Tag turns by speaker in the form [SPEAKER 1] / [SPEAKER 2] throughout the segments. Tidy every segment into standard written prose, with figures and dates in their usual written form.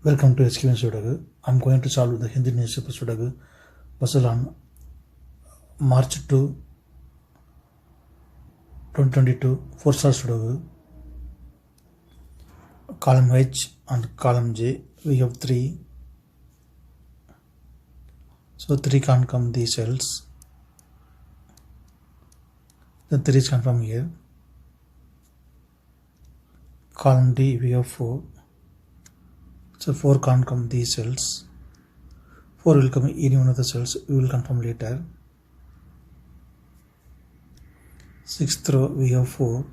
[SPEAKER 1] Welcome to SQN Sudagu. I'm going to solve the Hindi newspaper Sudagu puzzle on March 2, 2022, 4-star Sudagu. Column H and column J, we have 3. So 3 can't come these cells. The 3 is confirmed here. Column D, we have 4. So 4 can't come these cells. 4 will come in any one of the cells. We will confirm later. 6th row, we have 4.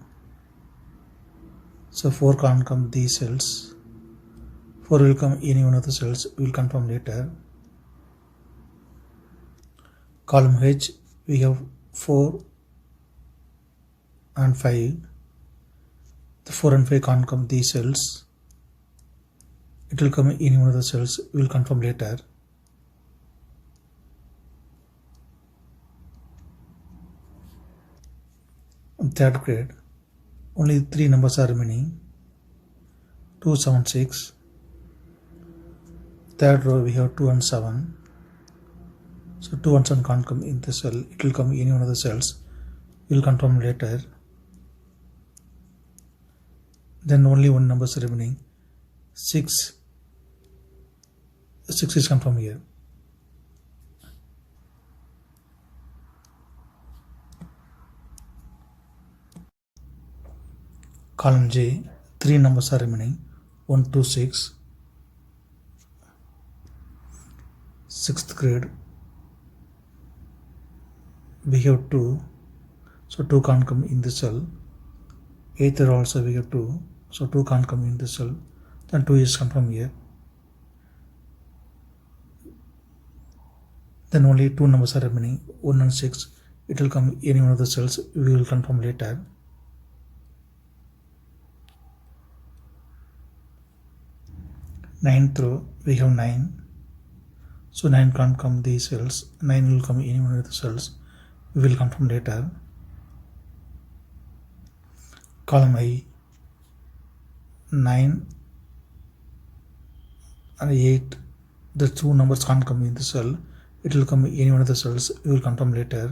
[SPEAKER 1] So 4 can't come these cells. 4 will come in any one of the cells. We will confirm later. Column H, we have 4 and 5. The 4 and 5 can't come these cells. It will come in any one of the cells. We will confirm later. In 3rd grade, only 3 numbers are remaining. 2, 7, 6. 3rd row we have 2 and 7. So 2 and 7 can't come in the cell. It will come in any one of the cells. We will confirm later. Then only one number is remaining. 6. 6 is confirmed here. Column J, 3 numbers are remaining. 1, 2, 6. 6th grade, we have 2. So 2 can't come in the cell. 8th row also we have 2. So 2 can't come in the cell. Then 2 is confirmed here. Then only 2 numbers are remaining. 1 and 6. It will come in any one of the cells. We will confirm later. 9th row, we have 9. So 9 can't come these cells. 9 will come in any one of the cells. We will confirm later. Column I, 9 and 8. The 2 numbers can't come in the cell. It will come in any one of the cells. We will confirm later.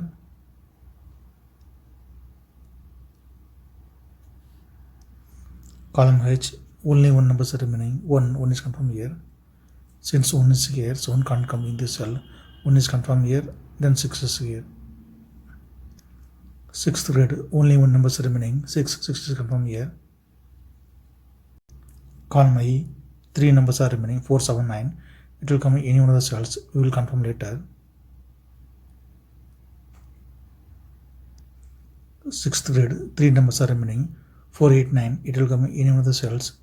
[SPEAKER 1] Column H, only one number is remaining. 1 is confirmed here. Since 1 is here, so 1 can't come in this cell. 1 is confirmed here, then 6 is here. 6th grade, only one number is remaining. 6 is confirmed here. Column I, 3 numbers are remaining. 4, 7, 9. It will come in any one of the cells. We will confirm later. 6th grade, 3 numbers are remaining. 4, 8, 9. It will come in any one of the cells.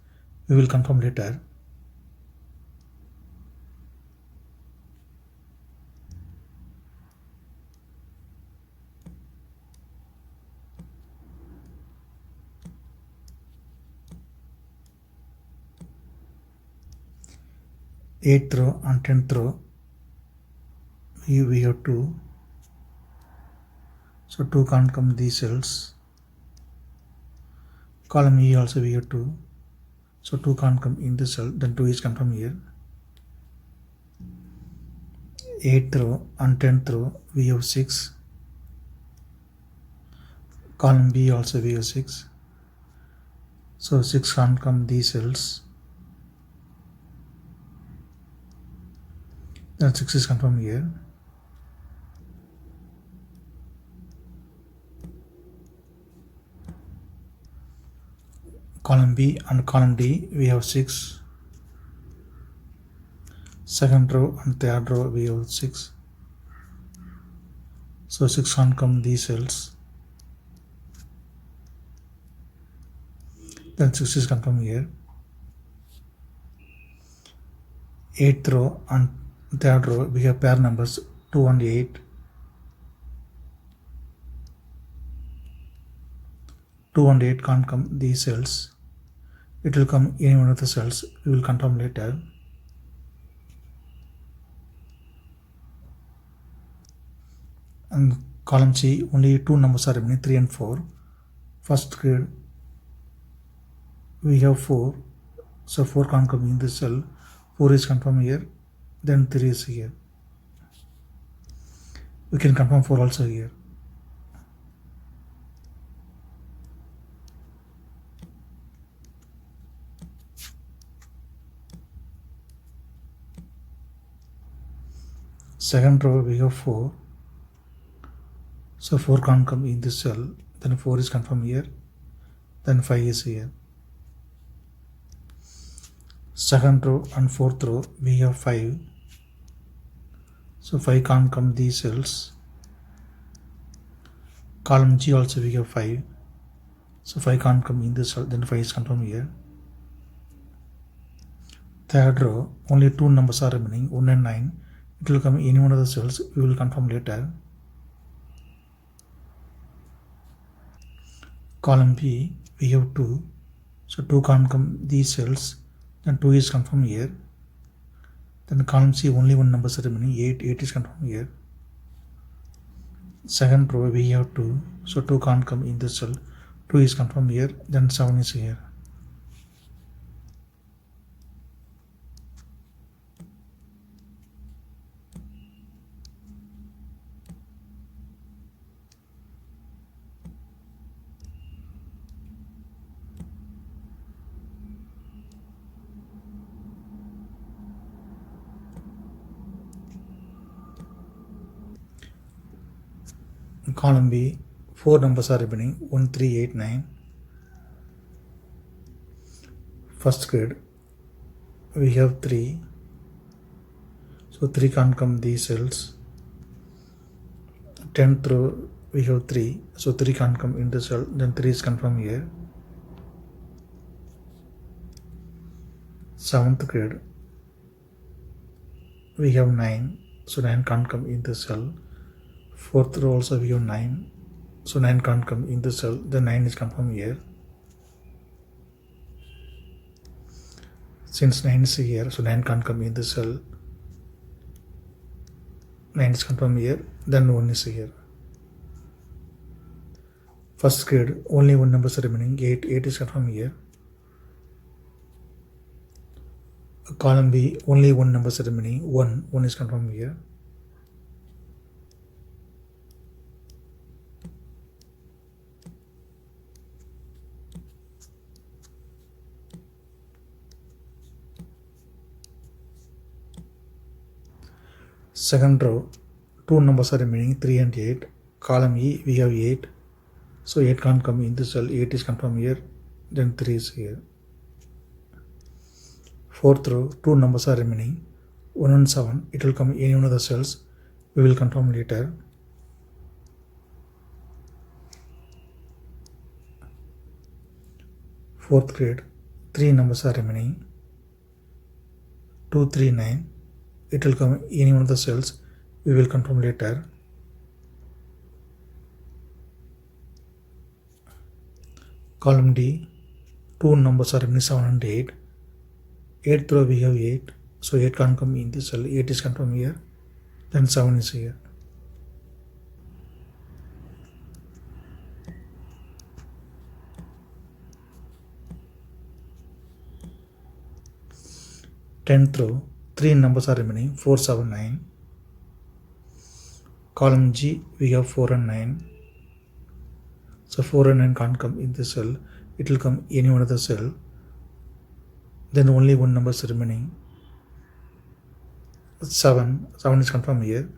[SPEAKER 1] We will confirm later. Eighth row and 10th row, we have 2. So 2 can't come these cells. Column E also we have 2. So 2 can't come in this cell. Then 2 is confirmed here. 8th row and 10th row, we have 6. Column B also we have 6. So 6 can't come these cells. Then 6 is confirmed here. Column B and column D, we have 6. 2nd row and 3rd row, we have 6. So 6 can't come these cells. Then 6 is confirmed here. 8th row and 3rd row, we have pair numbers 2 and 8. 2 and 8 can't come these cells. It will come in any one of the cells. We will confirm later. And column C, only 2 numbers are remaining, 3 and 4. 1st grade, we have 4. So 4 can't come in this cell. 4 is confirmed here, then 3 is here. We can confirm 4 also here. Second row we have 4. So 4 can't come in this cell, then 4 is confirmed here, then 5 is here. Second row and fourth row we have 5. So 5 can't come these cells. Column G also we have 5. So 5 can't come in this cell, then 5 is confirmed here. Third row, only 2 numbers are remaining, 1 and 9. It will come in any one of the cells, we will confirm later. Column B, we have 2. So 2 can't come these cells, then 2 is confirmed here. Then column C, only 1 number is remaining, 8. 8 is confirmed here. Second row, we have 2. So 2 can't come in this cell, 2 is confirmed here, then 7 is here. In column B, 4 numbers are remaining, 1, 3, 8, 9. First grid, we have 3. So 3 can't come these cells. 10th row, we have 3. So 3 can't come in the cell, then 3 is confirmed here. 7th grid, we have 9. So 9 can't come in the cell. 4th row also we have 9. So 9 can't come in the cell, then 9 is confirmed here. Since 9 is here, so 9 can't come in the cell. 9 is confirmed here, then 1 is here. First grid, only 1 number is remaining, 8. 8 is confirmed here. Column B, only 1 number is remaining, 1. 1 is confirmed here. Second row, 2 numbers are remaining, 3 and 8. Column E, we have 8. So 8 can't come in this cell, 8 is confirmed here, then 3 is here. Fourth row, 2 numbers are remaining, 1 and 7. It will come in any one of the cells, we will confirm later. Fourth grid, 3 numbers are remaining, 2, 3, 9. It will come in any one of the cells, we will confirm later. Column D, 2 numbers are remaining, 7 and 8. 8th row we have 8, so 8 can't come in this cell, 8 is confirmed here, then 7 is here. Tenth row, 3 numbers are remaining, 4, 7, 9. Column G, we have 4 and 9. So 4 and 9 can't come in this cell, it will come any one of the cell. Then only 1 number is remaining, 7. 7 is confirmed here.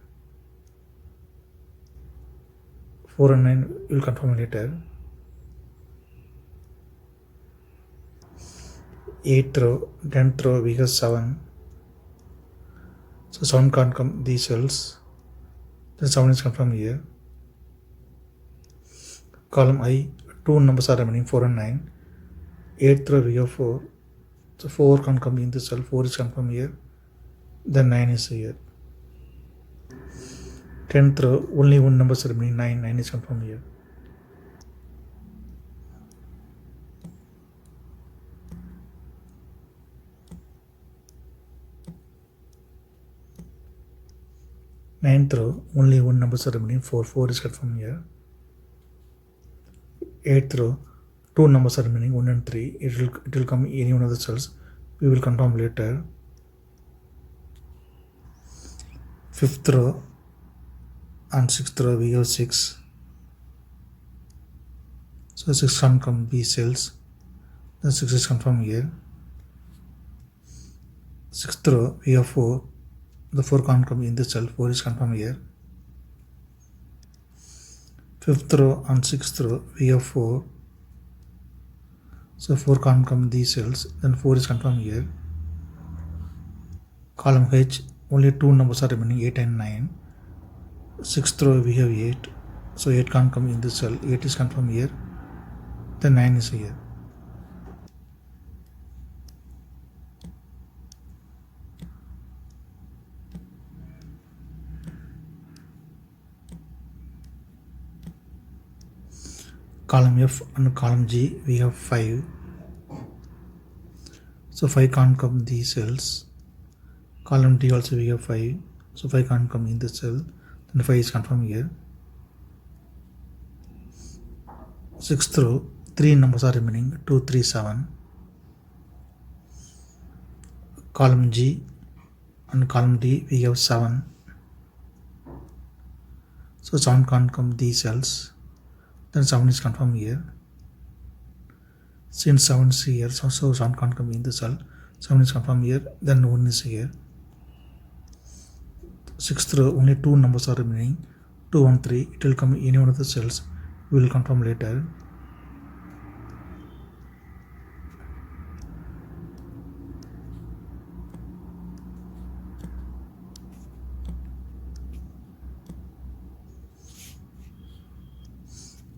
[SPEAKER 1] 4 and 9 will confirm later. 8th row, 10th row, we have 7. So 7 can't come these cells. Then 7 is confirmed here. Column I, 2 numbers are remaining, 4 and 9. 8th row, we have 4. So 4 can't come in this cell, 4 is confirmed here. Then 9 is here. 10th row, only 1 number is remaining, 9. 9 is confirmed here. Ninth row, only 1 number is remaining, 4. 4 is confirmed here. 8th row, 2 numbers are remaining, 1 and 3. It will come in any one of the cells. We will confirm later. fifth row and sixth row we have 6. So 6 can come B cells. Then 6 is confirmed here. Sixth row we have 4. The 4 can't come in the cell. 4 is confirmed here. Fifth row and sixth row we have 4. So 4 can't come these cells. Then 4 is confirmed here. Column H, only 2 numbers are remaining, 8 and 9. Sixth row we have 8. So 8 can't come in this cell. 8 is confirmed here. Then 9 is here. Column F and column G we have 5. So 5 can't come these cells. Column D also we have 5. So 5 can't come in this cell. Then 5 is confirmed here. Sixth row, 3 numbers are remaining, 2, 3, 7. Column G and column D we have 7. So 7 can't come these cells. Then 7 is confirmed here. Since 7 is here, so 7 can't come in the cell. 7 is confirmed here. Then 1 is here. Sixth row, only 2 numbers are remaining, 2 and 3. It will come in any one of the cells. We will confirm later.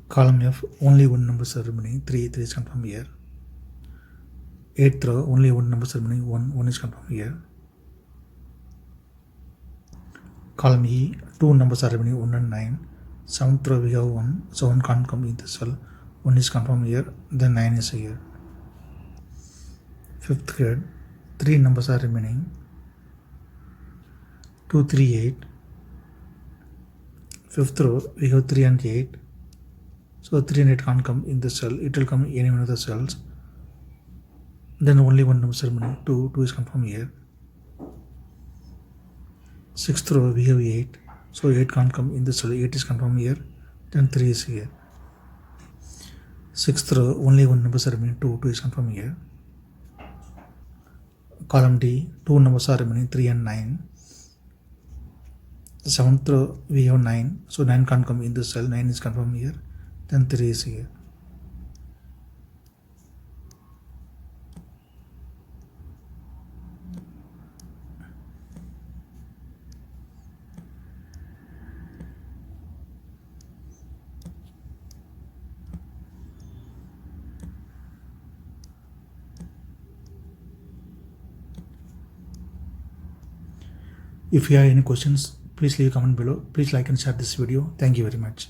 [SPEAKER 1] Column F, only 1 number is remaining, 3 is confirmed here. Eighth row, only 1 number is remaining, 1 is confirmed here. Column E, 2 numbers are remaining, 1 and 9. Seventh row we have 1, so 1 can't come in the cell. 1 is confirmed here, then 9 is here. Fifth head, 3 numbers are remaining, 2, 3, 8. Fifth row we have 3 and 8. So 3 and 8 can't come in the cell. It will come in any one of the cells. Then only 1 number is remaining, 2 is confirmed here. Sixth row we have 8. So 8 can't come in the cell. 8 is confirmed here. Then 3 is here. Sixth row, only 1 number is remaining, 2 is confirmed here. Column D, 2 numbers are remaining, 3 and 9. Seventh row we have 9. So 9 can't come in the cell. 9 is confirmed here. Then 3 is here. If you have any questions, please leave a comment below. Please like and share this video. Thank you very much.